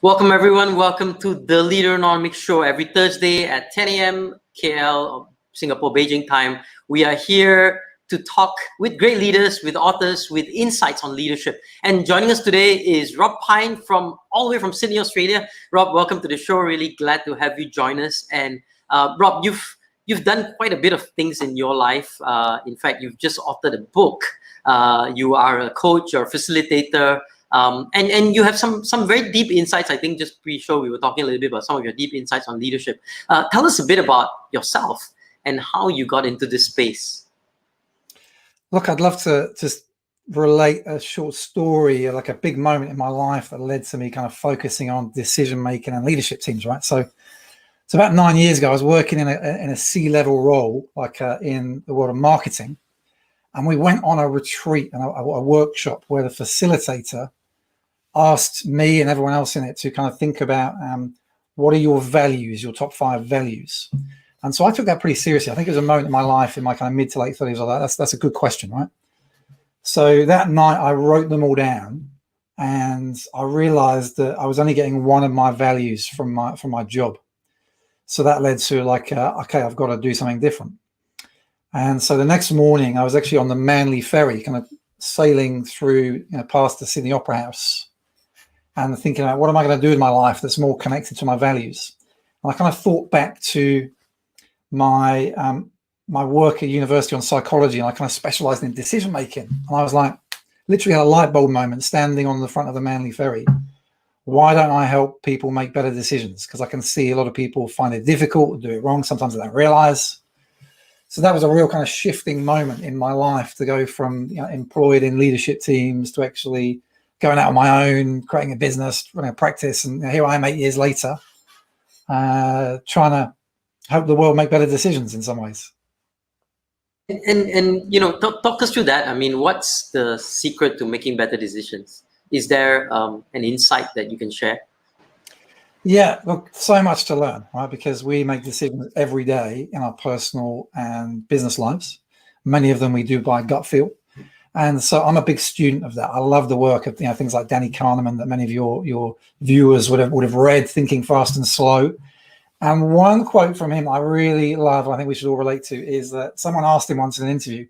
Welcome, everyone. Welcome to the Leaderonomics Show every Thursday at 10 a.m. KL, Singapore, Beijing time. We are here to talk with great leaders, with authors, with insights on leadership. And joining us today is Rob Pyne from all the way from Sydney, Australia. Rob, welcome to the show. Really glad to have you join us. And Rob, you've done quite a bit of things in your life. In fact, you've just authored a book. You are a coach, you're a facilitator. And you have some very deep insights. I think just pre-show we were talking a little bit about some of your deep insights on leadership. Tell us a bit about yourself and how you got into this space. Look, I'd love to just relate a short story, like a big moment in my life that led to me kind of focusing on decision making and leadership teams, right? So about 9 years ago, I was working in a C-level role, like in the world of marketing, and we went on a retreat and a workshop where the facilitator asked me and everyone else in it to kind of think about what are your values, your top 5 values. And so I took that pretty seriously. I think it was a moment in my life in my kind of mid to late 30s. Like that's a good question, right? So that night I wrote them all down, and I realized that I was only getting one of my values from my job. So that led to like, okay, I've got to do something different. And so the next morning I was actually on the Manly ferry, kind of sailing through, past the Sydney Opera House, and thinking about what am I going to do with my life that's more connected to my values. And I kind of thought back to my work at university on psychology, and I kind of specialized in decision making. And I was like, literally had a light bulb moment standing on the front of the Manly ferry. Why don't I help people make better decisions? Because I can see a lot of people find it difficult, do it wrong. Sometimes they don't realize. So that was a real kind of shifting moment in my life to go from employed in leadership teams to actually going out on my own, creating a business, running a practice. And here I am 8 years later, trying to help the world make better decisions in some ways. And talk us through that. I mean, what's the secret to making better decisions? Is there an insight that you can share? Yeah, look, so much to learn, right? Because we make decisions every day in our personal and business lives. Many of them we do by gut feel. And so I'm a big student of that. I love the work of things like Danny Kahneman that many of your viewers would have read, Thinking Fast and Slow. And one quote from him I really love, I think we should all relate to, is that someone asked him once in an interview,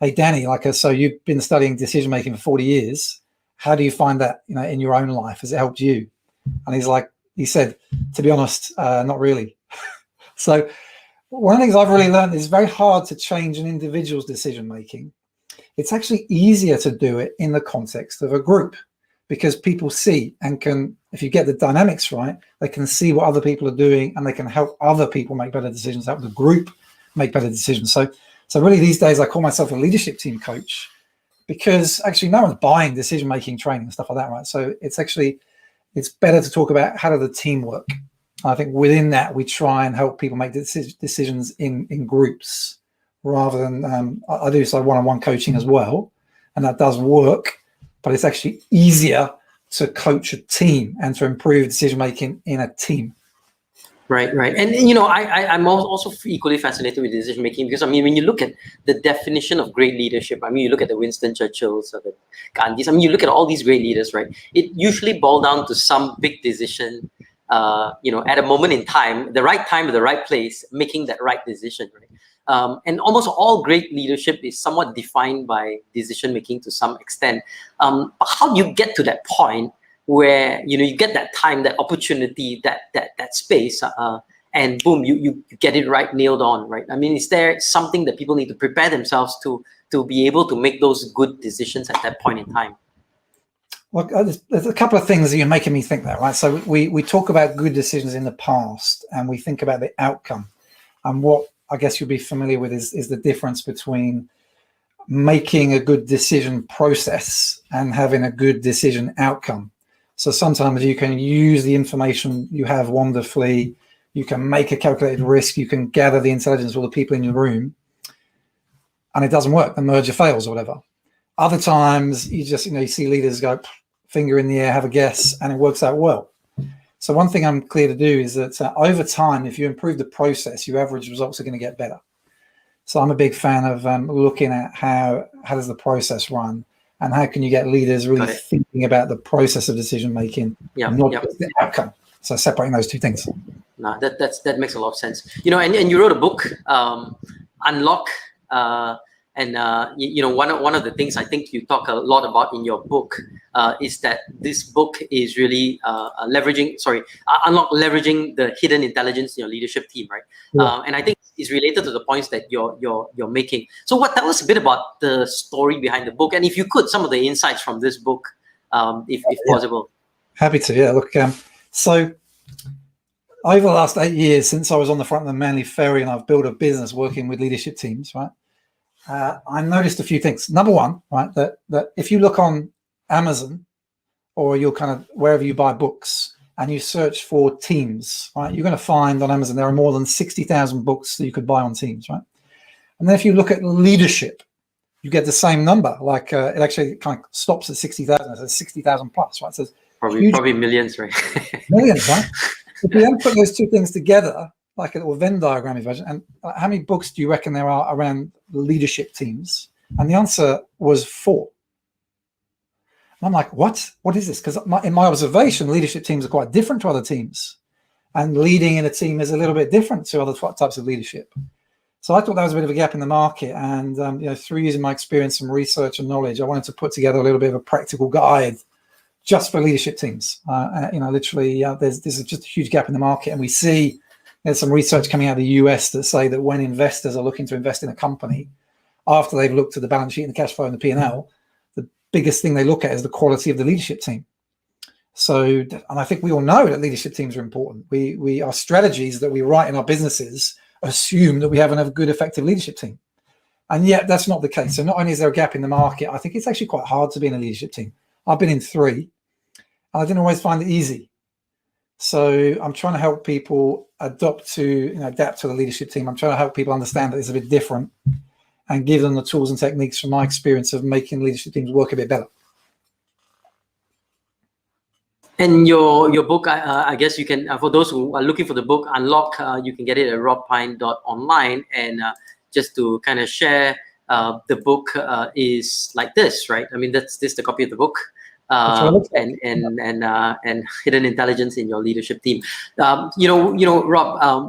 hey, Danny, so you've been studying decision making for 40 years. How do you find that, in your own life? Has it helped you? And he said, to be honest, not really. So one of the things I've really learned is it's very hard to change an individual's decision making. It's actually easier to do it in the context of a group, because people see and can, if you get the dynamics right, they can see what other people are doing and they can help other people make better decisions, help the group make better decisions. So really these days I call myself a leadership team coach, because actually no one's buying decision-making training and stuff like that, right? So it's better to talk about how does the team work. I think within that we try and help people make decisions in groups rather than, I do one-on-one coaching as well, and that does work. But it's actually easier to coach a team and to improve decision-making in a team. Right. And, I'm also equally fascinated with decision-making because, when you look at the definition of great leadership, you look at the Winston Churchills or the Gandhis, you look at all these great leaders, right? It usually boils down to some big decision, at a moment in time, the right time, at the right place, making that right decision, right? And almost all great leadership is somewhat defined by decision making to some extent. But how do you get to that point where you get that time, that opportunity, that space, and boom, you get it right, nailed on, right? Is there something that people need to prepare themselves to be able to make those good decisions at that point in time? Well, there's a couple of things that you're making me think that, right? So we talk about good decisions in the past and we think about the outcome, and what I guess you'll be familiar with is the difference between making a good decision process and having a good decision outcome. So sometimes you can use the information you have wonderfully, you can make a calculated risk, you can gather the intelligence of all the people in your room, and it doesn't work, the merger fails or whatever. Other times you just, you see leaders go finger in the air, have a guess, and it works out well. So one thing I'm clear to do is that over time, if you improve the process, your average results are going to get better. So I'm a big fan of looking at how does the process run, and how can you get leaders really Got it. thinking about the process of decision making, not just the outcome. So separating those two things. No, that makes a lot of sense. And you wrote a book, Unlock, one of the things I think you talk a lot about in your book is that this book is really Unlock, leveraging the hidden intelligence in your leadership team, right? Yeah. And I think it's related to the points that you're making. So tell us a bit about the story behind the book, and if you could, some of the insights from this book, if possible. Happy to. Yeah, look, so over the last 8 years, since I was on the front of the Manly Ferry and I've built a business working with leadership teams, right, I noticed a few things. Number one, right, that if you look on Amazon or you're kind of wherever you buy books and you search for teams, right, you're going to find on Amazon there are more than 60,000 books that you could buy on teams, right? And then if you look at leadership, you get the same number. Like it actually kind of stops at 60,000. It says 60,000 plus, right? So probably millions, right? Millions, right? If you then put those two things together, like a little Venn diagram version, and how many books do you reckon there are around leadership teams? And the answer was 4. And I'm like, what? What is this? Because in my observation, leadership teams are quite different to other teams. And leading in a team is a little bit different to other types of leadership. So I thought that was a bit of a gap in the market. And through using my experience and research and knowledge, I wanted to put together a little bit of a practical guide just for leadership teams. Literally, there's just a huge gap in the market. And we see there's some research coming out of the US that say that when investors are looking to invest in a company, after they've looked at the balance sheet and the cash flow and the P&L, the biggest thing they look at is the quality of the leadership team. So, and I think we all know that leadership teams are important. Our strategies that we write in our businesses assume that we have a good, effective leadership team. And yet that's not the case. So not only is there a gap in the market, I think it's actually quite hard to be in a leadership team. I've been in 3. I didn't always find it easy. So I'm trying to help people adapt to the leadership team. I'm trying to help people understand that it's a bit different and give them the tools and techniques from my experience of making leadership teams work a bit better. And your book, I guess you can, for those who are looking for the book, Unlock, you can get it at robpyne.online. And just to kind of share, the book is like this, right? I mean, this the copy of the book. And hidden intelligence in your leadership team. Rob,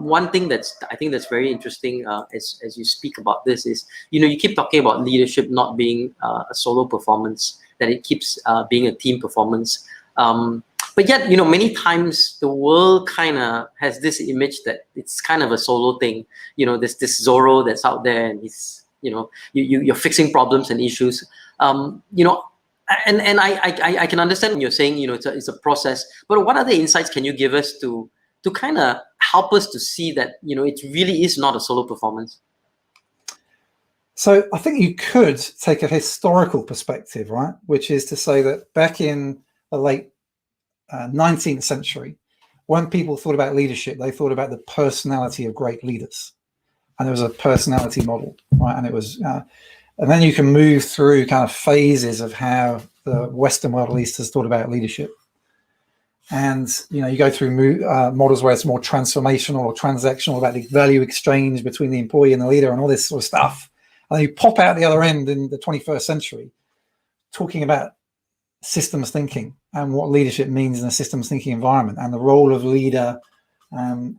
one thing I think that's very interesting as you speak about this is, you keep talking about leadership not being a solo performance, that it keeps being a team performance. But yet, many times the world kind of has this image that it's kind of a solo thing. There's this Zorro that's out there and he's, you're fixing problems and issues. And I can understand when you're saying, it's a process, but what other insights can you give us to kind of help us to see that, it really is not a solo performance? So I think you could take a historical perspective, right? Which is to say that back in the late 19th century, when people thought about leadership, they thought about the personality of great leaders. And there was a personality model, right? And it was... and then you can move through kind of phases of how the Western world at least has thought about leadership. And, you go through models where it's more transformational or transactional, about the value exchange between the employee and the leader and all this sort of stuff. And then you pop out the other end in the 21st century, talking about systems thinking and what leadership means in a systems thinking environment and the role of leader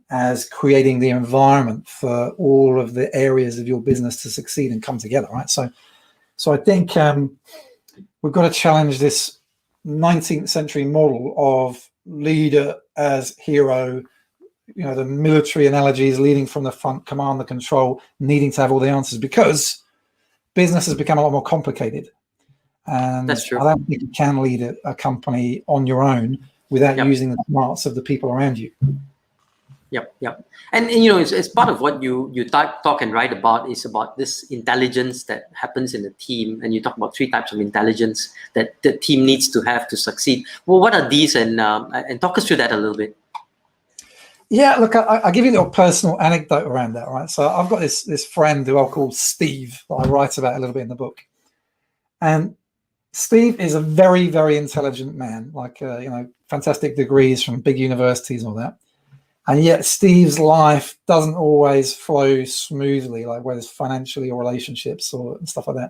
as creating the environment for all of the areas of your business to succeed and come together, right? So I think we've got to challenge this 19th century model of leader as hero, the military analogies, leading from the front, command the control, needing to have all the answers, because business has become a lot more complicated. And that's true. I don't think you can lead a company on your own without using the smarts of the people around you. Yep. And it's part of what you talk and write about is about this intelligence that happens in a team, and you talk about 3 types of intelligence that the team needs to have to succeed. Well, what are these, and talk us through that a little bit. Yeah, look, I'll give you a little personal anecdote around that, right? So I've got this friend who I'll call Steve that I write about a little bit in the book, and Steve is a very, very intelligent man, like fantastic degrees from big universities and all that. And yet Steve's life doesn't always flow smoothly, like whether it's financially or relationships or stuff like that.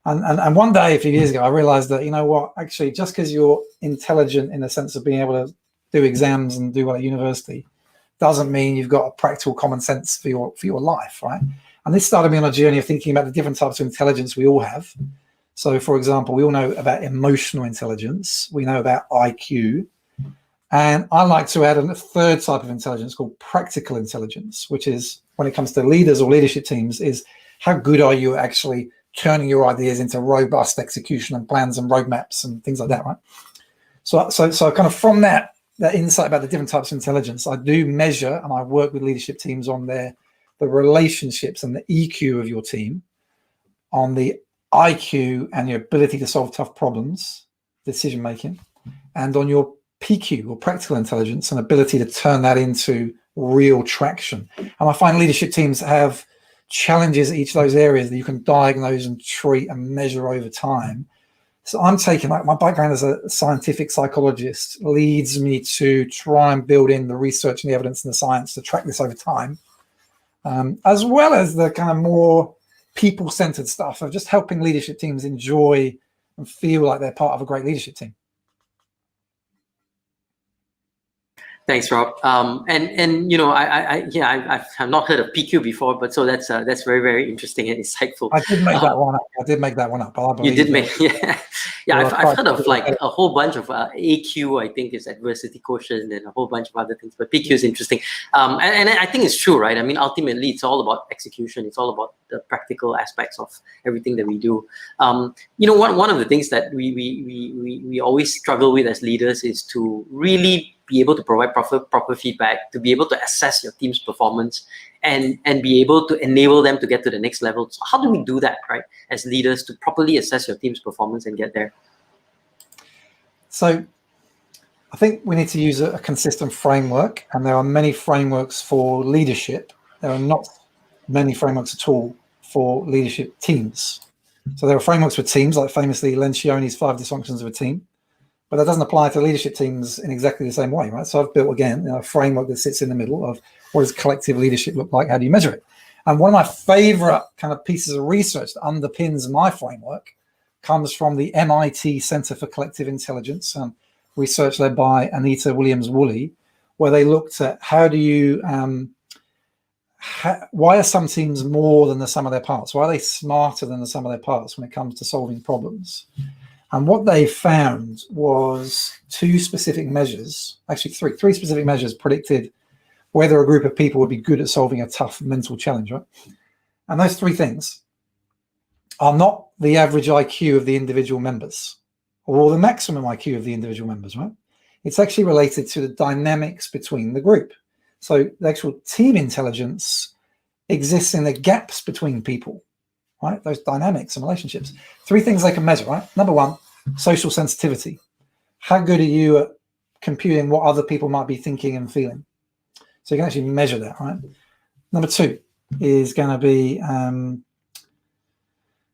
And one day a few years ago, I realized that, you know what, actually, just because you're intelligent in the sense of being able to do exams and do well at university doesn't mean you've got a practical common sense for your life, right? And this started me on a journey of thinking about the different types of intelligence we all have. So, for example, we all know about emotional intelligence. We know about IQ. And I like to add a third type of intelligence called practical intelligence, which is, when it comes to leaders or leadership teams, is how good are you actually turning your ideas into robust execution and plans and roadmaps and things like that, right? So kind of from that insight about the different types of intelligence, I do measure and I work with leadership teams on the relationships and the EQ of your team, on the IQ and your ability to solve tough problems, decision making, and on your PQ or practical intelligence and ability to turn that into real traction. And I find leadership teams have challenges at each of those areas that you can diagnose and treat and measure over time. So I'm taking, like, my background as a scientific psychologist leads me to try and build in the research and the evidence and the science to track this over time, as well as the kind of more people-centered stuff of just helping leadership teams enjoy and feel like they're part of a great leadership team. Thanks, Rob. And you know, I've not heard of PQ before, but so that's very, very interesting and insightful. I did make that one up. I did make that one up. You did make, I've heard of like a whole bunch of AQ. I think is adversity quotient and a whole bunch of other things, but PQ is interesting. And I think it's true, right? I mean, ultimately, it's all about execution. It's all about the practical aspects of everything that we do. You know, one of the things that we always struggle with as leaders is to really be able to provide proper feedback, to be able to assess your team's performance and be able to enable them to get to the next level. So how do we do that, right, as leaders, to properly assess your team's performance and get there? So I think we need to use a consistent framework, and there are many frameworks for leadership. There are not many frameworks at all for leadership teams. So there are frameworks for teams, like famously Lencioni's 5 dysfunctions of a team, but that doesn't apply to leadership teams in exactly the same way, right? So I've built, again, a framework that sits in the middle of what does collective leadership look like? How do you measure it? And one of my favorite kind of pieces of research that underpins my framework comes from the MIT Center for Collective Intelligence, research led by Anita Williams-Woolley, where they looked at how do you, why are some teams more than the sum of their parts? Why are they smarter than the sum of their parts when it comes to solving problems? And what they found was 2 specific measures, actually three specific measures predicted whether a group of people would be good at solving a tough mental challenge, right? And those 3 things are not the average IQ of the individual members or the maximum IQ of the individual members, right? It's actually related to the dynamics between the group. So the actual team intelligence exists in the gaps between people, right? Those dynamics and relationships. 3 things they can measure, right? Number 1, social sensitivity. How good are you at computing what other people might be thinking and feeling? So you can actually measure that, right? Number 2 is going to be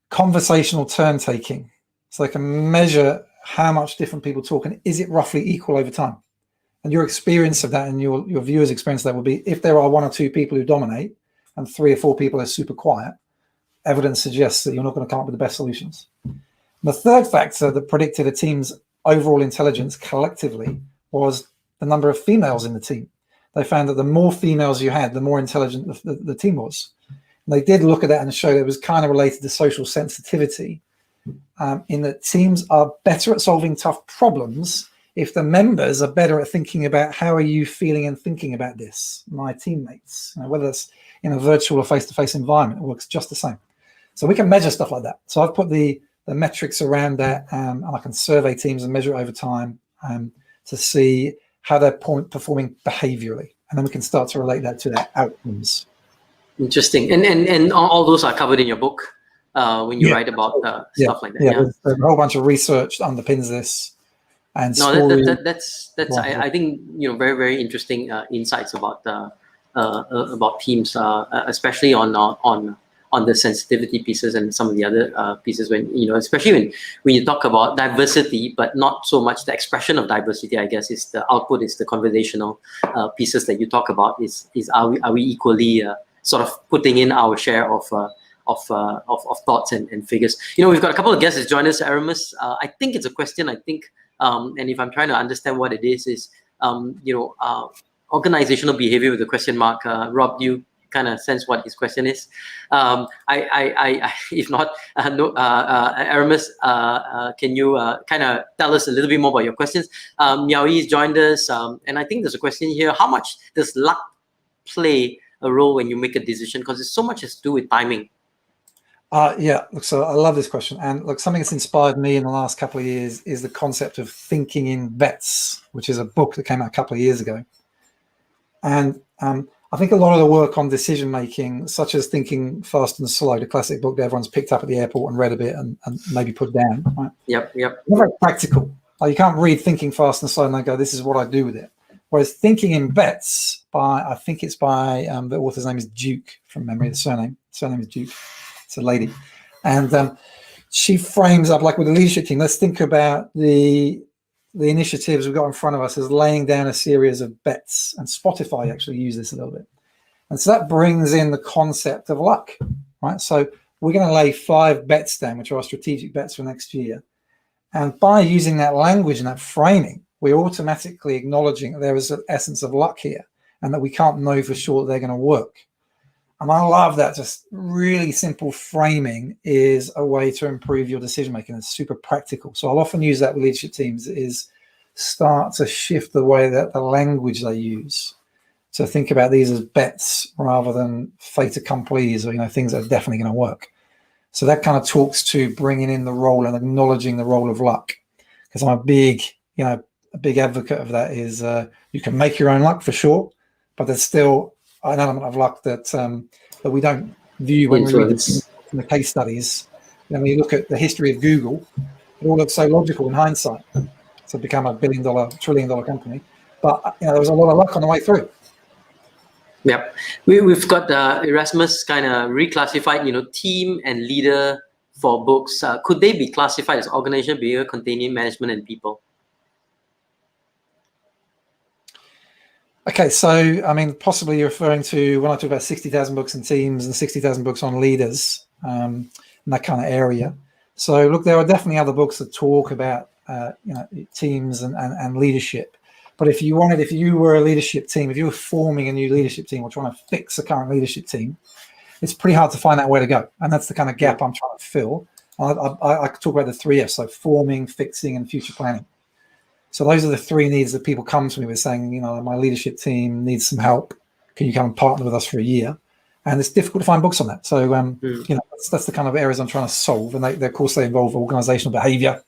conversational turn taking. So they can measure how much different people talk and is it roughly equal over time? And your experience of that and your viewers' experience of that will be, if there are 1 or 2 people who dominate and 3 or 4 people are super quiet, evidence suggests that you're not going to come up with the best solutions. The third factor that predicted a team's overall intelligence collectively was the number of females in the team. They found that the more females you had, the more intelligent the team was. And they did look at that and show that it was kind of related to social sensitivity, in that teams are better at solving tough problems if the members are better at thinking about how are you feeling and thinking about this, my teammates, whether it's in a virtual or face-to-face environment, it works just the same. So we can measure stuff like that. So I've put the metrics around that, and I can survey teams and measure it over time to see how they're performing behaviorally. And then we can start to relate that to their outcomes. Interesting. And all those are covered in your book when you write about stuff like that. Yeah, there's a whole bunch of research that underpins this. And that's I think, you know, very, very interesting insights about teams, especially on the sensitivity pieces and some of the other pieces, when, you know, especially when you talk about diversity, but not so much the expression of diversity, I guess, is the output, is the conversational pieces that you talk about, is are we equally sort of putting in our share of thoughts and figures. We've got a couple of guests that join us. Aramis, I think it's a question. I think, and if I'm trying to understand what it is organizational behavior with a question mark. Rob, do you kind of sense what his question is? If not, Aramis, can you kind of tell us a little bit more about your questions? Miaoyi's joined us, and I think there's a question here: how much does luck play a role when you make a decision? Because it's so much has to do with timing. Yeah, look, so I love this question, and look, something that's inspired me in the last couple of years is the concept of thinking in bets, which is a book that came out a couple of years ago. And I think a lot of the work on decision making, such as Thinking Fast and Slow, the classic book that everyone's picked up at the airport and read a bit and maybe put down, right? Yep. Not very practical. Like, you can't read Thinking Fast and Slow and then go, this is what I do with it. Whereas Thinking in Bets, I think it's by the author's name is Duke, from memory. The surname is Duke. It's a lady, and she frames up, like with the leadership team, let's think about the initiatives we've got in front of us as laying down a series of bets. And Spotify actually use this a little bit, and so that brings in the concept of luck, right? So we're going to lay 5 bets down, which are our strategic bets for next year, and by using that language and that framing, we're automatically acknowledging that there is an essence of luck here, and that we can't know for sure that they're going to work. And I love that. Just really simple framing is a way to improve your decision making. It's super practical. So I'll often use that with leadership teams, is start to shift the way that the language they use. So think about these as bets rather than fait accomplis, or things that are definitely going to work. So that kind of talks to bringing in the role and acknowledging the role of luck. Because I'm a big advocate of that. Is you can make your own luck for sure, but there's still an element of luck that we don't view when we read the case studies. When you look at the history of Google, it all looks so logical in hindsight to become a $1 billion, trillion-dollar company. But there was a lot of luck on the way through. Yep, we've got Erasmus kind of reclassified, team and leader for books. Could they be classified as organizational behavior containing management and people? Okay, so I mean, possibly you're referring to when I talk about 60,000 books in teams and 60,000 books on leaders, and that kind of area. So look, there are definitely other books that talk about teams and leadership. But if you were a leadership team, if you were forming a new leadership team or trying to fix a current leadership team, it's pretty hard to find out where to go, and that's the kind of gap I'm trying to fill. I could talk about the 3 F's, so forming, fixing, and future planning. So those are the 3 needs that people come to me with, saying, my leadership team needs some help. Can you come and partner with us for a year? And it's difficult to find books on that. So, that's the kind of areas I'm trying to solve. And of course, they involve organizational behavior.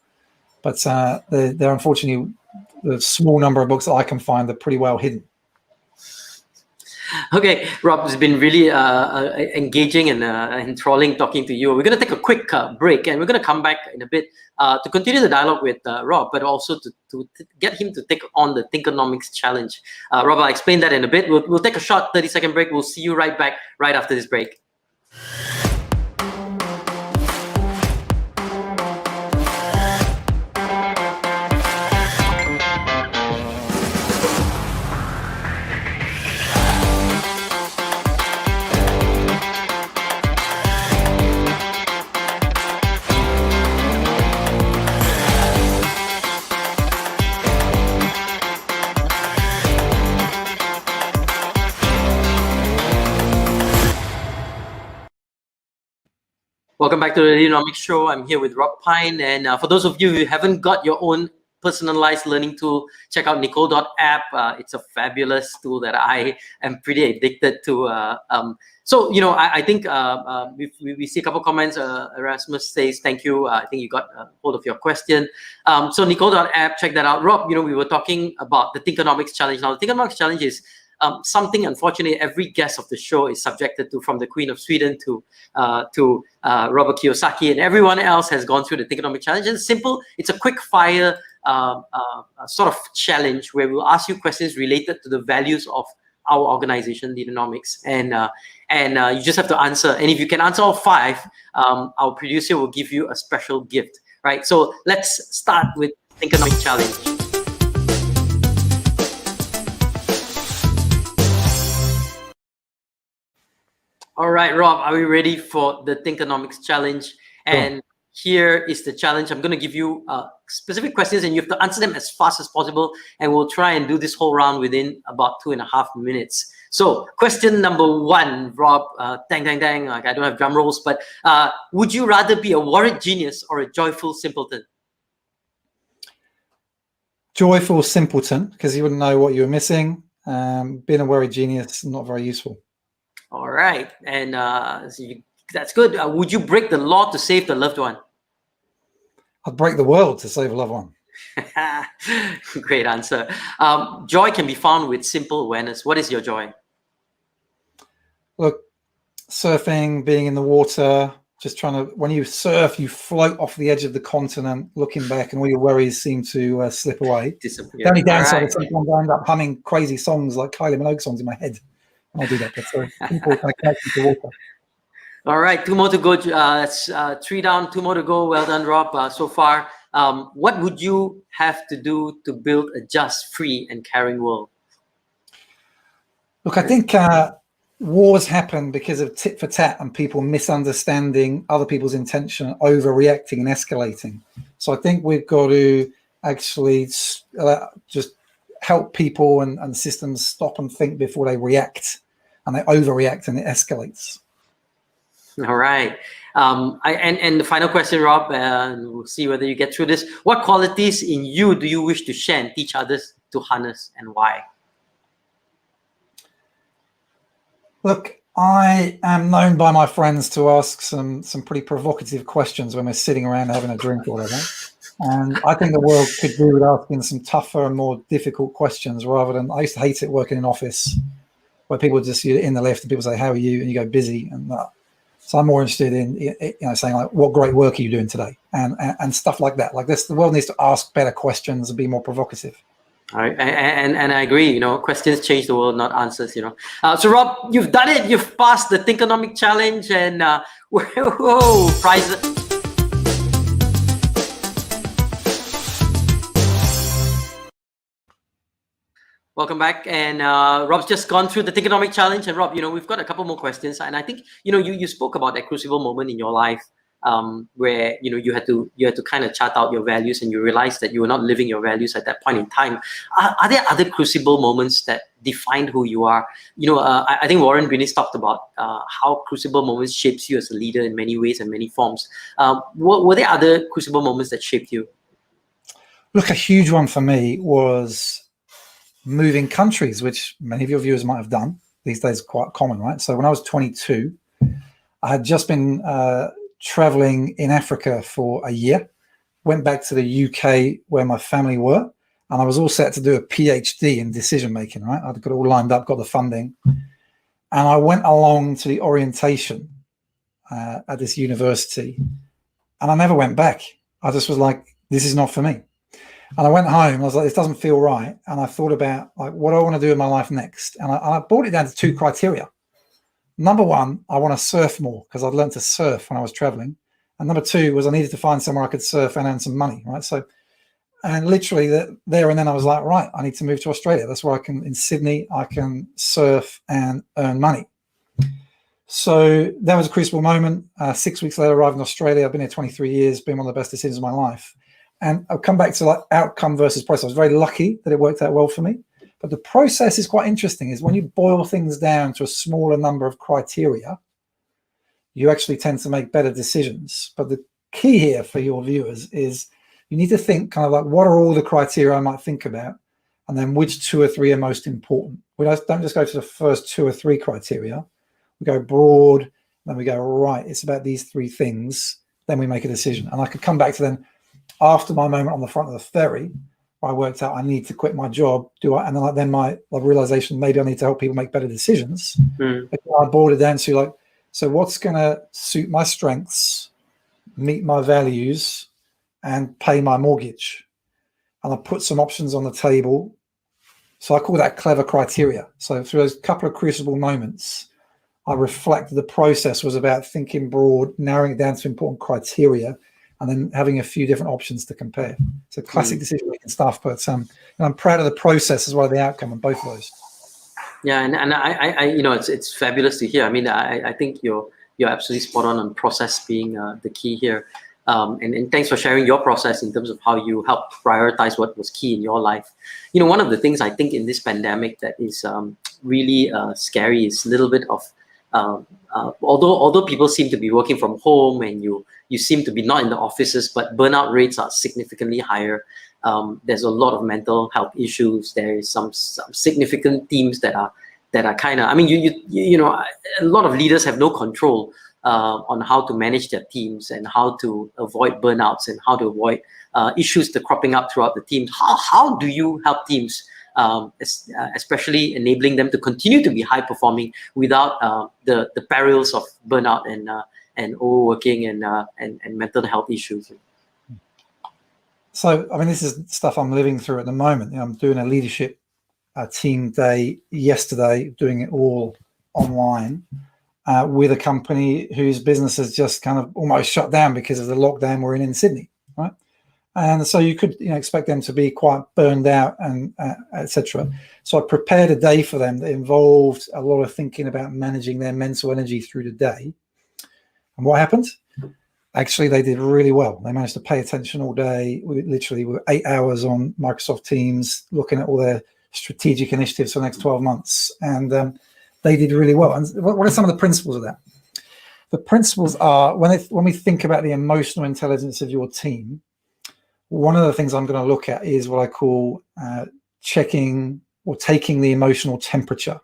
But they're unfortunately, the small number of books that I can find are pretty well hidden. Okay, Rob, it's been really engaging and enthralling talking to you. We're going to take a quick break, and we're going to come back in a bit to continue the dialogue with Rob, but also to get him to take on the Thinkonomics Challenge. Rob, I'll explain that in a bit. We'll take a short 30-second break. We'll see you right back right after this break. Welcome back to the Leaderonomics Show. I'm here with Rob Pyne, and for those of you who haven't got your own personalized learning tool, check out Nicole.app. It's a fabulous tool that I am pretty addicted to. I think we see a couple comments. Erasmus says, thank you. I think you got hold of your question. So Nicole.app, check that out. Rob, we were talking about the Thinkonomics Challenge. Now, the Thinkonomics Challenge is something, unfortunately, every guest of the show is subjected to, from the Queen of Sweden to Robert Kiyosaki, and everyone else has gone through the Thinkonomics Challenge. It's simple. It's a quick fire sort of challenge where we'll ask you questions related to the values of our organization, Leaderonomics, and you just have to answer. And if you can answer all 5, our producer will give you a special gift. Right. So let's start with Thinkonomics Challenge. All right, Rob, are we ready for the Thinkonomics challenge? And here is the challenge. I'm going to give you specific questions and you have to answer them as fast as possible. And we'll try and do this whole round within about 2.5 minutes. So question number 1, Rob, dang, like I don't have drum rolls, but would you rather be a worried genius or a joyful simpleton? Joyful simpleton, because you wouldn't know what you were missing. Being a worried genius, not very useful. All right. And that's good. Would you break the law to save the loved one? I'd break the world to save a loved one. Great answer. Joy can be found with simple awareness. What is your joy? Look, surfing, being in the water, just trying to, when you surf, you float off the edge of the continent, looking back, and all your worries seem to slip away. Disappear. The only downside is sometimes I end up humming crazy songs like Kylie Minogue songs in my head. And I do that, but people kind of connect to the water. All right, 2 more to go. That's 3 down, 2 more to go. Well done, Rob, so far. What would you have to do to build a just, free, and caring world? Look, I think wars happen because of tit for tat and people misunderstanding other people's intention, overreacting and escalating. So I think we've got to actually just help people and systems stop and think before they react, and they overreact and it escalates. All right. And the final question, Rob, we'll see whether you get through this. What qualities in you do you wish to share and teach others to harness, and why? Look, I am known by my friends to ask some pretty provocative questions when we're sitting around having a drink or whatever. And I think the world could do with asking some tougher and more difficult questions rather than, I used to hate it working in an office where people just, you're in the lift and people say, how are you? And you go, busy. And so I'm more interested in, saying like, what great work are you doing today? And stuff like that. Like this, the world needs to ask better questions and be more provocative. All right, and I agree. Questions change the world, not answers. So Rob, you've done it. You've passed the Thinkonomic challenge, and whoa, prize. Welcome back, and Rob's just gone through the Thinkonomic challenge. And Rob, we've got a couple more questions, and I think you spoke about that crucible moment in your life. Where you had to kind of chart out your values, and you realized that you were not living your values at that point in time. Are there other crucible moments that defined who you are? I think Warren Bennis talked about how crucible moments shapes you as a leader in many ways and many forms. Were there other crucible moments that shaped you? Look, a huge one for me was moving countries, which many of your viewers might have done. These days, quite common, right? So when I was 22, I had just been traveling in Africa for a year, went back to the UK where my family were, and I was all set to do a PhD in decision making, right? I'd got it all lined up, got the funding, and I went along to the orientation at this university, and I never went back. I just was like, this is not for me. And I went home, and I was like, this doesn't feel right. And I thought about like, what do I want to do in my life next? And I brought it down to 2 criteria. Number 1, I want to surf more because I'd learned to surf when I was traveling. And number 2 was I needed to find somewhere I could surf and earn some money, right? So, and literally there and then I was like, right, I need to move to Australia. That's where in Sydney, I can surf and earn money. So that was a crucible moment. 6 weeks later, arrived in Australia. I've been here 23 years, been one of the best decisions of my life. And I'll come back to like outcome versus process. I was very lucky that it worked out well for me. But the process is quite interesting, is when you boil things down to a smaller number of criteria, you actually tend to make better decisions. But the key here for your viewers is you need to think kind of like, what are all the criteria I might think about? And then which 2 or 3 are most important? We don't just go to the first 2 or 3 criteria. We go broad, then we go, right, it's about these 3 things. Then we make a decision. And I could come back to then, after my moment on the front of the ferry, I worked out I need to quit my job. And then my realization, maybe I need to help people make better decisions. I boiled it down to like, so what's going to suit my strengths, meet my values, and pay my mortgage? And I put some options on the table. So I call that clever criteria. So through those couple of crucible moments, I reflected the process was about thinking broad, narrowing it down to important criteria, and then having a few different options to compare. So classic decision-making stuff, but I'm proud of the process as well as the outcome on both of those. Yeah, and it's fabulous to hear. I mean, I think you're absolutely spot on process being the key here. And thanks for sharing your process in terms of how you helped prioritize what was key in your life. One of the things I think in this pandemic that is really scary is a little bit of although people seem to be working from home and you seem to be not in the offices, but burnout rates are significantly higher. There's a lot of mental health issues. There is some significant teams that are kind of, I mean, a lot of leaders have no control on how to manage their teams and how to avoid burnouts and how to avoid issues that are cropping up throughout the team. How do you help teams, especially enabling them to continue to be high performing without the perils of burnout and overworking and mental health issues? So, I mean, this is stuff I'm living through at the moment. I'm doing a leadership team day yesterday, doing it all online with a company whose business has just kind of almost shut down because of the lockdown we're in Sydney, right? And so you could expect them to be quite burned out and etc. So I prepared a day for them that involved a lot of thinking about managing their mental energy through the day. And what happened? Actually, they did really well. They managed to pay attention all day. We literally were 8 hours on Microsoft Teams, looking at all their strategic initiatives for the next 12 months. And they did really well. And what are some of the principles of that? The principles are, when we think about the emotional intelligence of your team, one of the things I'm going to look at is what I call checking or taking the emotional temperature.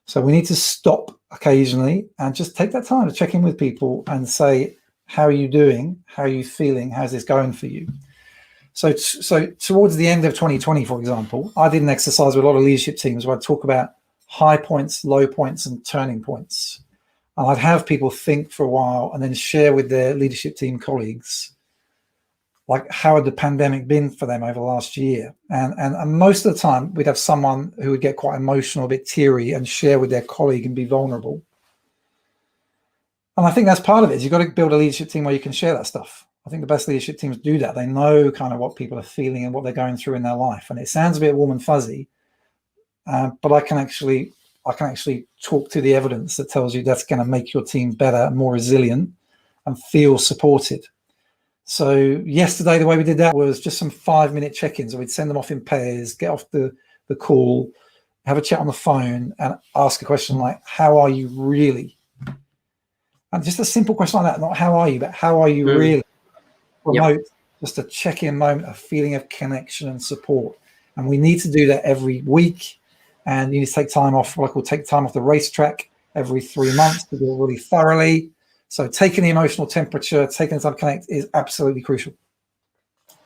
So we need to stop occasionally and just take that time to check in with people and say, how are you doing? How are you feeling? How's this going for you? So towards the end of 2020, for example, I did an exercise with a lot of leadership teams where I'd talk about high points, low points, and turning points. And I'd have people think for a while and then share with their leadership team colleagues, like, how had the pandemic been for them over the last year? And most of the time, we'd have someone who would get quite emotional, a bit teary, and share with their colleague and be vulnerable. And I think that's part of it, is you've got to build a leadership team where you can share that stuff. I think the best leadership teams do that. They know kind of what people are feeling and what they're going through in their life. And it sounds a bit warm and fuzzy, but I can actually talk to the evidence that tells you that's going to make your team better, more resilient, and feel supported. So yesterday, the way we did that was just some 5-minute check-ins. We'd send them off in pairs, get off the call, have a chat on the phone, and ask a question like, how are you really? And just a simple question like that, not how are you, but how are you really? Promote just a check-in moment, a feeling of connection and support. And we need to do that every week. And you need to take time off, what I call take time off the racetrack every 3 months to do it really thoroughly. So taking the emotional temperature, taking the time to connect is absolutely crucial.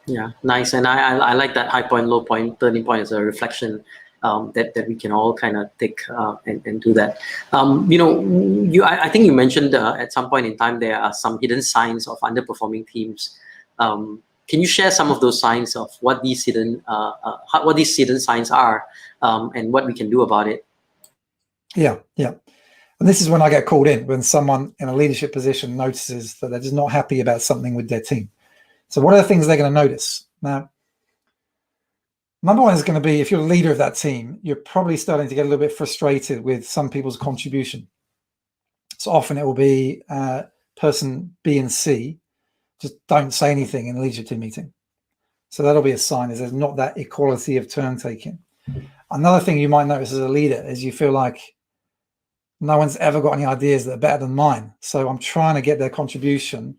Yeah, nice. And I like that high point, low point, turning point as a reflection that we can all kind of take and do that. I think you mentioned at some point in time there are some hidden signs of underperforming teams. Can you share some of those signs of what these hidden signs are and what we can do about it? Yeah. And this is when I get called in, when someone in a leadership position notices that they're just not happy about something with their team. So what are the things they're going to notice? Now, number one is going to be, if you're the leader of that team, you're probably starting to get a little bit frustrated with some people's contribution. So often it will be person B and C just don't say anything in a leadership team meeting. So that'll be a sign, is there's not that equality of turn taking. Another thing you might notice as a leader is you feel like no one's ever got any ideas that are better than mine. So I'm trying to get their contribution,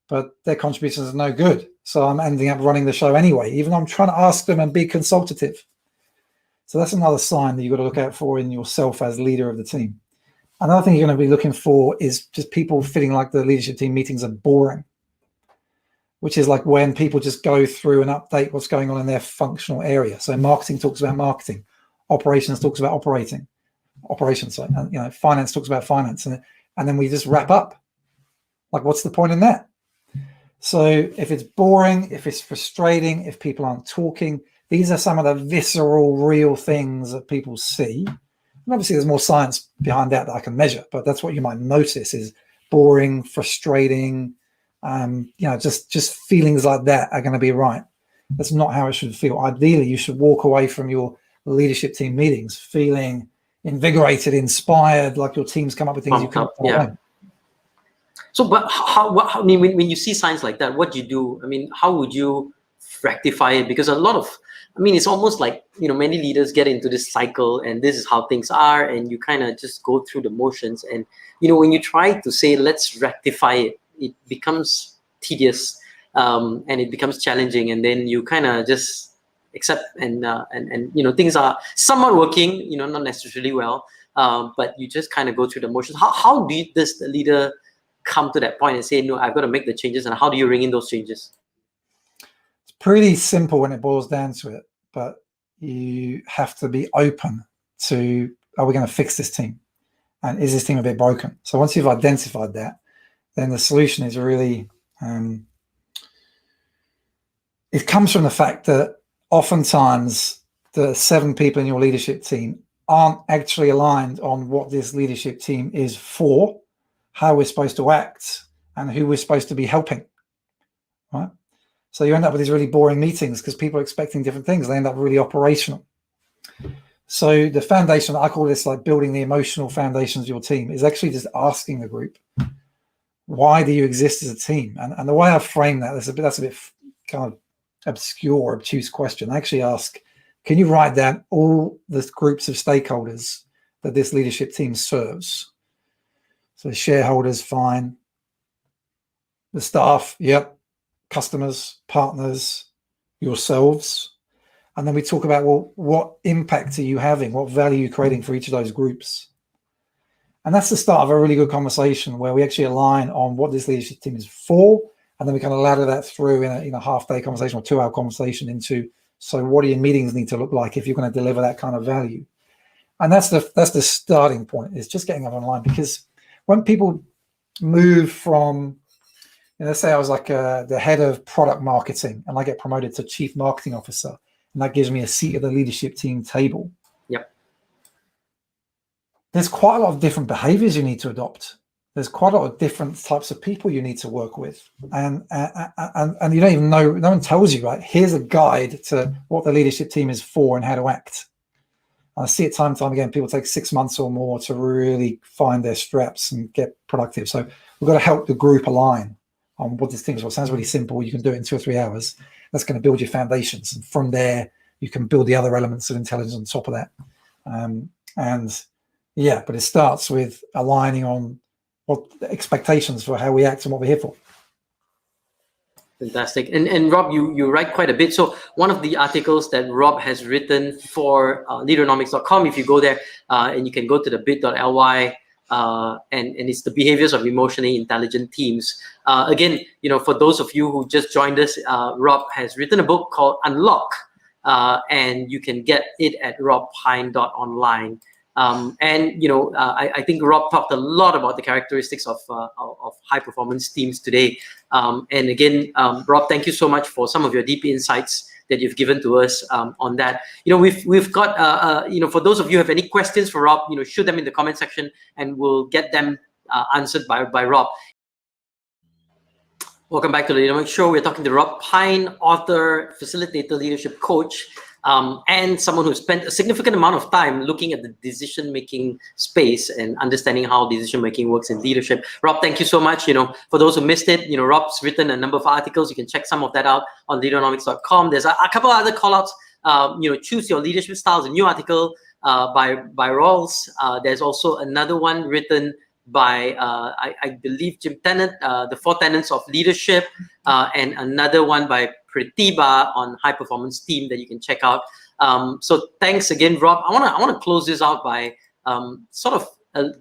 but their contributions are no good. So I'm ending up running the show anyway, even though I'm trying to ask them and be consultative. So that's another sign that you've got to look out for in yourself as leader of the team. Another thing you're going to be looking for is just people feeling like the leadership team meetings are boring, which is like when people just go through and update what's going on in their functional area. So marketing talks about marketing, operations talks about operations, and finance talks about finance, and then we just wrap up. Like, what's the point in that? So if it's boring, if it's frustrating, if people aren't talking, these are some of the visceral, real things that people see. And obviously there's more science behind that I can measure, but that's what you might notice is boring, frustrating, just feelings like that are going to be right. That's not how it should feel. Ideally, you should walk away from your leadership team meetings feeling invigorated, inspired, like your teams come up with things you Pumped couldn't up, have done. So, but how I mean, when you see signs like that, what do you do? I mean, how would you rectify it? Because a lot of, I mean, it's almost like, many leaders get into this cycle and this is how things are, and you kind of just go through the motions. And, when you try to say, let's rectify it, it becomes tedious, and it becomes challenging. And then you kind of just accept and things are somewhat working, not necessarily well, but you just kind of go through the motions. How does the leader come to that point and say, no, I've got to make the changes, and how do you ring in those changes? It's pretty simple when it boils down to it, but you have to be open to, are we going to fix this team? And is this team a bit broken? So once you've identified that, then the solution is really, it comes from the fact that oftentimes the 7 people in your leadership team aren't actually aligned on what this leadership team is for, how we're supposed to act, and who we're supposed to be helping, right? So you end up with these really boring meetings because people are expecting different things. They end up really operational. So the foundation, I call this like building the emotional foundations of your team, is actually just asking the group, why do you exist as a team? And the way I frame that, that's a bit kind of obscure, obtuse question. I actually ask, can you write down all the groups of stakeholders that this leadership team serves? So shareholders, fine. The staff, yep. Customers, partners, yourselves. And then we talk about, well, what impact are you having? What value are you creating for each of those groups? And that's the start of a really good conversation where we actually align on what this leadership team is for. And then we kind of ladder that through in a half-day conversation or 2-hour conversation into, so what do your meetings need to look like if you're going to deliver that kind of value? And that's the starting point, is just getting up online. Because when people move from, let's say I was like the head of product marketing and I get promoted to chief marketing officer, and that gives me a seat at the leadership team table. Yep. There's quite a lot of different behaviors you need to adopt. There's quite a lot of different types of people you need to work with. And you don't even know, no one tells you, right? Here's a guide to what the leadership team is for and how to act. I see it time and time again. People take 6 months or more to really find their straps and get productive. So we've got to help the group align on what this thing is. Well, it sounds really simple. You can do it in 2 or 3 hours. That's going to build your foundations. And from there, you can build the other elements of intelligence on top of that. But it starts with aligning on what the expectations for how we act and what we're here for. Fantastic. And Rob, you write quite a bit. So one of the articles that Rob has written for Leaderonomics.com, if you go there and you can go to the bit.ly, and it's the behaviors of emotionally intelligent teams. Again, for those of you who just joined us, Rob has written a book called Unlock, and you can get it at robpyne.online. I think Rob talked a lot about the characteristics of high performance teams today. And again, Rob, thank you so much for some of your deep insights that you've given to us on that. We've got for those of you who have any questions for Rob, shoot them in the comment section and we'll get them answered by Rob. Welcome back to the Leaderonomics Show. We're talking to Rob Pyne, author, facilitator, leadership coach, and someone who spent a significant amount of time looking at the decision-making space and understanding how decision-making works in leadership. Rob, thank you so much. For those who missed it, Rob's written a number of articles. You can check some of that out on Leaderonomics.com. There's a couple of other call-outs. Choose Your Leadership Styles, a new article by Rawls. There's also another one written by I believe Jim Tennant, the 4 tenets of leadership, and another one by Pratibha on high performance team that you can check out. So thanks again, Rob. I want to close this out by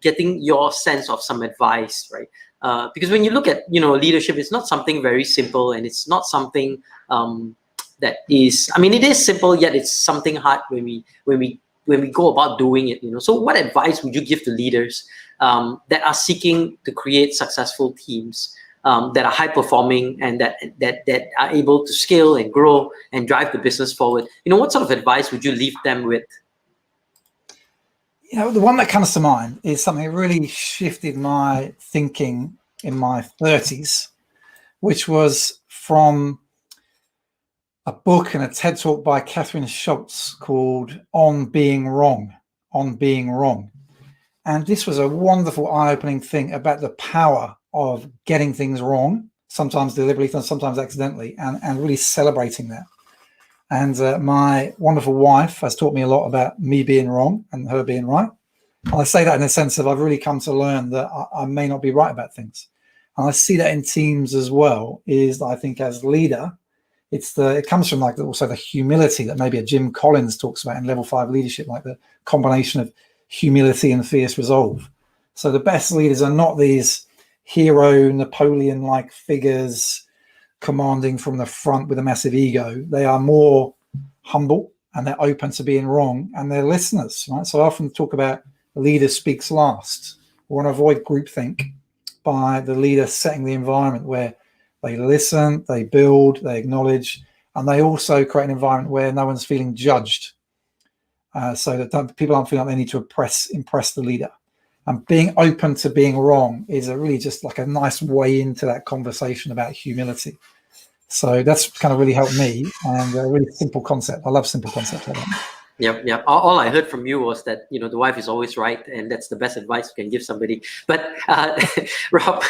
getting your sense of some advice, right? Because when you look at leadership, it's not something very simple, and it's not something that is. I mean, it is simple, yet it's something hard when we go about doing it. So what advice would you give to leaders that are seeking to create successful teams that are high performing and that are able to scale and grow and drive the business forward? What sort of advice would you leave them with? The one that comes to mind is something that really shifted my thinking in my 30s, which was from a book and a TED talk by Catherine Schultz called On Being Wrong. on being wrong. And this was a wonderful eye-opening thing about the power of getting things wrong, sometimes deliberately, sometimes accidentally, and really celebrating that. And my wonderful wife has taught me a lot about me being wrong and her being right. And I say that in the sense of I've really come to learn that I may not be right about things. And I see that in teams as well, is that I think as leader, it comes from like also the humility that maybe a Jim Collins talks about in level 5 leadership, like the combination of humility and fierce resolve. So the best leaders are not these hero Napoleon-like figures commanding from the front with a massive ego. They are more humble and they're open to being wrong and they're listeners, right? So I often talk about the leader speaks last. We want to avoid groupthink by the leader setting the environment where they listen, they build, they acknowledge, and they also create an environment where no one's feeling judged. So that people aren't feeling like they need to impress the leader. And being open to being wrong is really just like a nice way into that conversation about humility. So that's kind of really helped me, and a really simple concept. I love simple concepts like that. Yep. All I heard from you was that, the wife is always right, and that's the best advice you can give somebody. But Rob,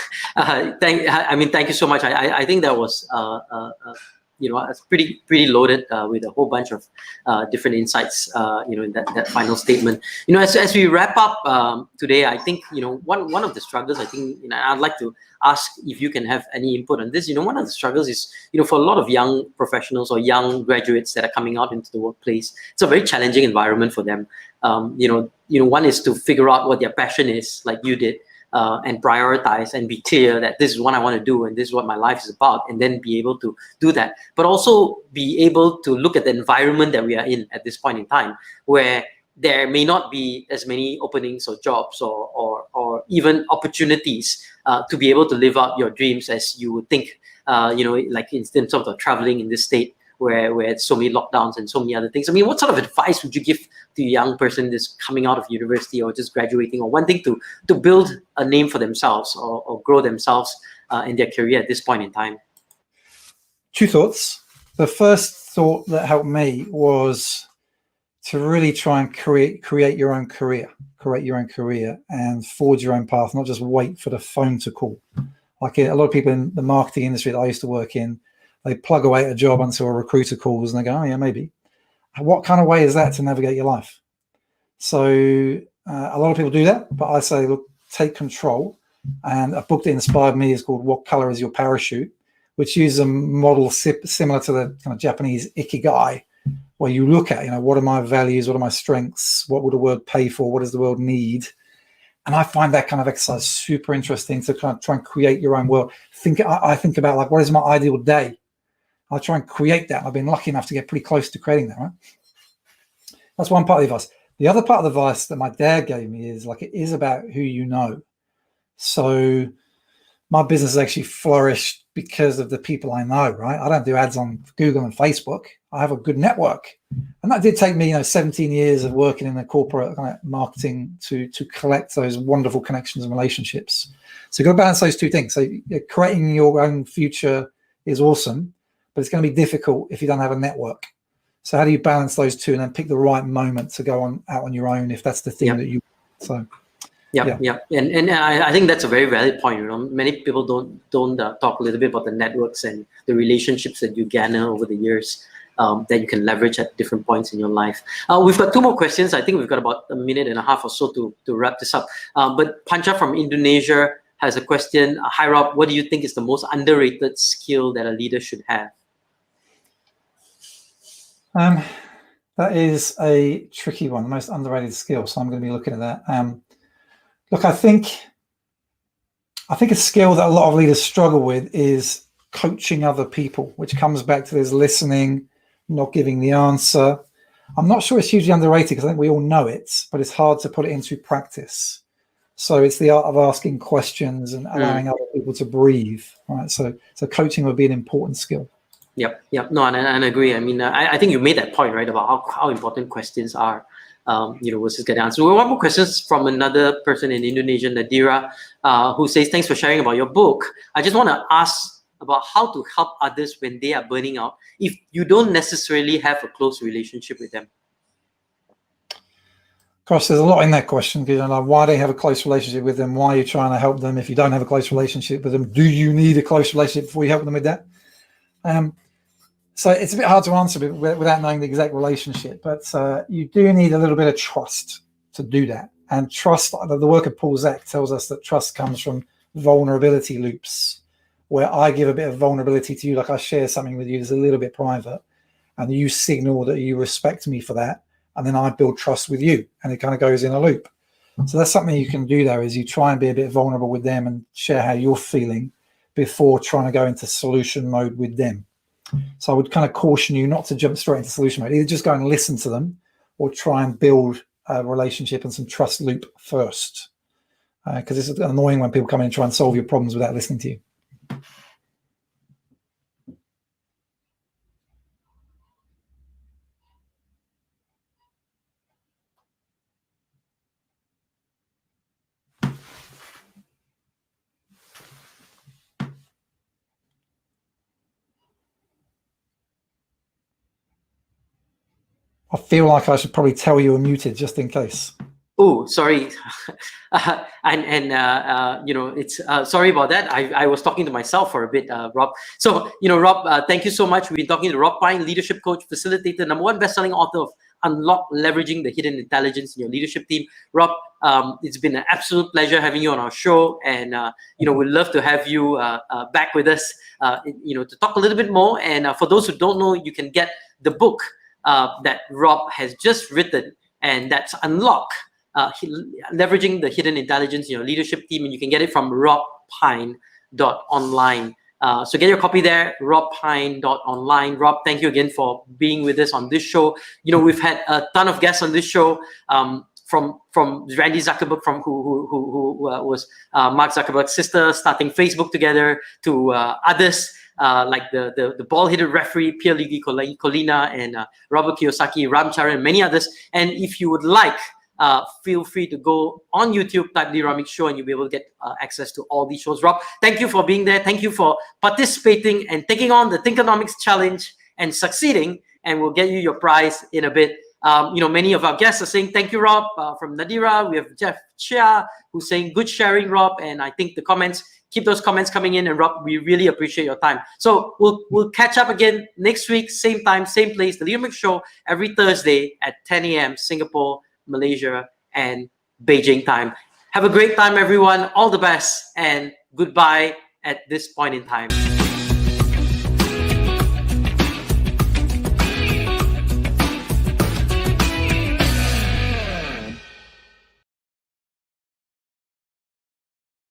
thank you so much. I think that was it's pretty loaded with a whole bunch of different insights. In that final statement. As we wrap up today, I think one of the struggles. I think I'd like to ask if you can have any input on this. One of the struggles is for a lot of young professionals or young graduates that are coming out into the workplace. It's a very challenging environment for them. One is to figure out what their passion is, like you did. And prioritize and be clear that this is what I want to do and this is what my life is about, and then be able to do that. But also be able to look at the environment that we are in at this point in time, where there may not be as many openings or jobs or even opportunities to be able to live out your dreams as you would think, like in terms of the traveling in this state where it's so many lockdowns and so many other things. I mean, what sort of advice would you give to a young person that's coming out of university or just graduating or wanting to build a name for themselves or grow themselves in their career at this point in time? Two thoughts. The first thought that helped me was to really try and create your own career, and forge your own path, not just wait for the phone to call. Like a lot of people in the marketing industry that I used to work in, they plug away at a job until a recruiter calls and they go, oh yeah, maybe. What kind of way is that to navigate your life? So a lot of people do that, but I say, look, take control. And a book that inspired me is called What Color is Your Parachute, which uses a model similar to the kind of Japanese ikigai, where you look at, what are my values? What are my strengths? What would the world pay for? What does the world need? And I find that kind of exercise super interesting to kind of try and create your own world. I think about like, what is my ideal day? I try and create that. I've been lucky enough to get pretty close to creating that, right? That's one part of the advice. The other part of the advice that my dad gave me is like, it is about who you know. So my business has actually flourished because of the people I know, right? I don't do ads on Google and Facebook. I have a good network. And that did take me, 17 years of working in the corporate kind of marketing to collect those wonderful connections and relationships. So you've got to balance those two things. So creating your own future is awesome, but it's going to be difficult if you don't have a network. So how do you balance those two and then pick the right moment to go out on your own if that's the thing that you want? So Yeah. And I think that's a very valid point. Many people don't talk a little bit about the networks and the relationships that you garner over the years that you can leverage at different points in your life. We've got two more questions. I think we've got about a minute and a half or so to wrap this up. But Pancha from Indonesia has a question. Hi, Rob. What do you think is the most underrated skill that a leader should have? That is a tricky one, the most underrated skill. So I'm going to be looking at that. Look, I think a skill that a lot of leaders struggle with is coaching other people, which comes back to this listening, not giving the answer. I'm not sure it's hugely underrated because I think we all know it, but it's hard to put it into practice. So it's the art of asking questions and allowing other people to breathe, right? So coaching would be an important skill. Yep. No, and I agree. I mean, I think you made that point, right, about how important questions are, versus get answers. One more question from another person in Indonesia, Nadira, who says, thanks for sharing about your book. I just want to ask about how to help others when they are burning out if you don't necessarily have a close relationship with them. Of course, there's a lot in that question, because like, why do you have a close relationship with them? Why are you trying to help them if you don't have a close relationship with them? Do you need a close relationship before you help them with that? So it's a bit hard to answer without knowing the exact relationship, but you do need a little bit of trust to do that. And trust, the work of Paul Zak tells us that trust comes from vulnerability loops, where I give a bit of vulnerability to you, like I share something with you that's a little bit private, and you signal that you respect me for that, and then I build trust with you, and it kind of goes in a loop. So that's something you can do, though, is you try and be a bit vulnerable with them and share how you're feeling before trying to go into solution mode with them. So I would kind of caution you not to jump straight into solution mode. Either just go and listen to them, or try and build a relationship and some trust loop first, because it's annoying when people come in and try and solve your problems without listening to you. I feel like I should probably tell you you're muted just in case. Oh, sorry. You know, it's sorry about that. I was talking to myself for a bit, Rob. So, you know, Rob, thank you so much. We've been talking to Rob Pyne, leadership coach, facilitator, #1 best-selling author of Unlock Leveraging the Hidden Intelligence in Your Leadership Team. Rob, it's been an absolute pleasure having you on our show, and you know, we'd love to have you back with us, you know, to talk a little bit more. And for those who don't know, you can get the book that Rob has just written, and that's Unlock Leveraging the Hidden Intelligence in Your Leadership Team, and you can get it from robpyne.online. So get your copy there, robpyne.online. Rob, thank you again for being with us on this show. You know, we've had a ton of guests on this show, from Randy Zuckerberg, from who was Mark Zuckerberg's sister, starting Facebook together, to others. Like the bald-headed referee Pierluigi Collina, and Robert Kiyosaki, Ramcharan, and many others. And if you would like, feel free to go on YouTube, type Leaderonomics Show, and you'll be able to get access to all these shows. Rob, thank you for being there. Thank you for participating and taking on the Thinkonomics Challenge and succeeding. And we'll get you your prize in a bit. You know, many of our guests are saying thank you, Rob. From Nadira, we have Jeff Chia, who's saying good sharing, Rob. And I think the comments, keep those comments coming in. And Rob, we really appreciate your time. So we'll catch up again next week, same time, same place, the Leaderonomics Show, every Thursday at 10 a.m. Singapore, Malaysia, and Beijing time. Have a great time, everyone. All the best, and goodbye at this point in time.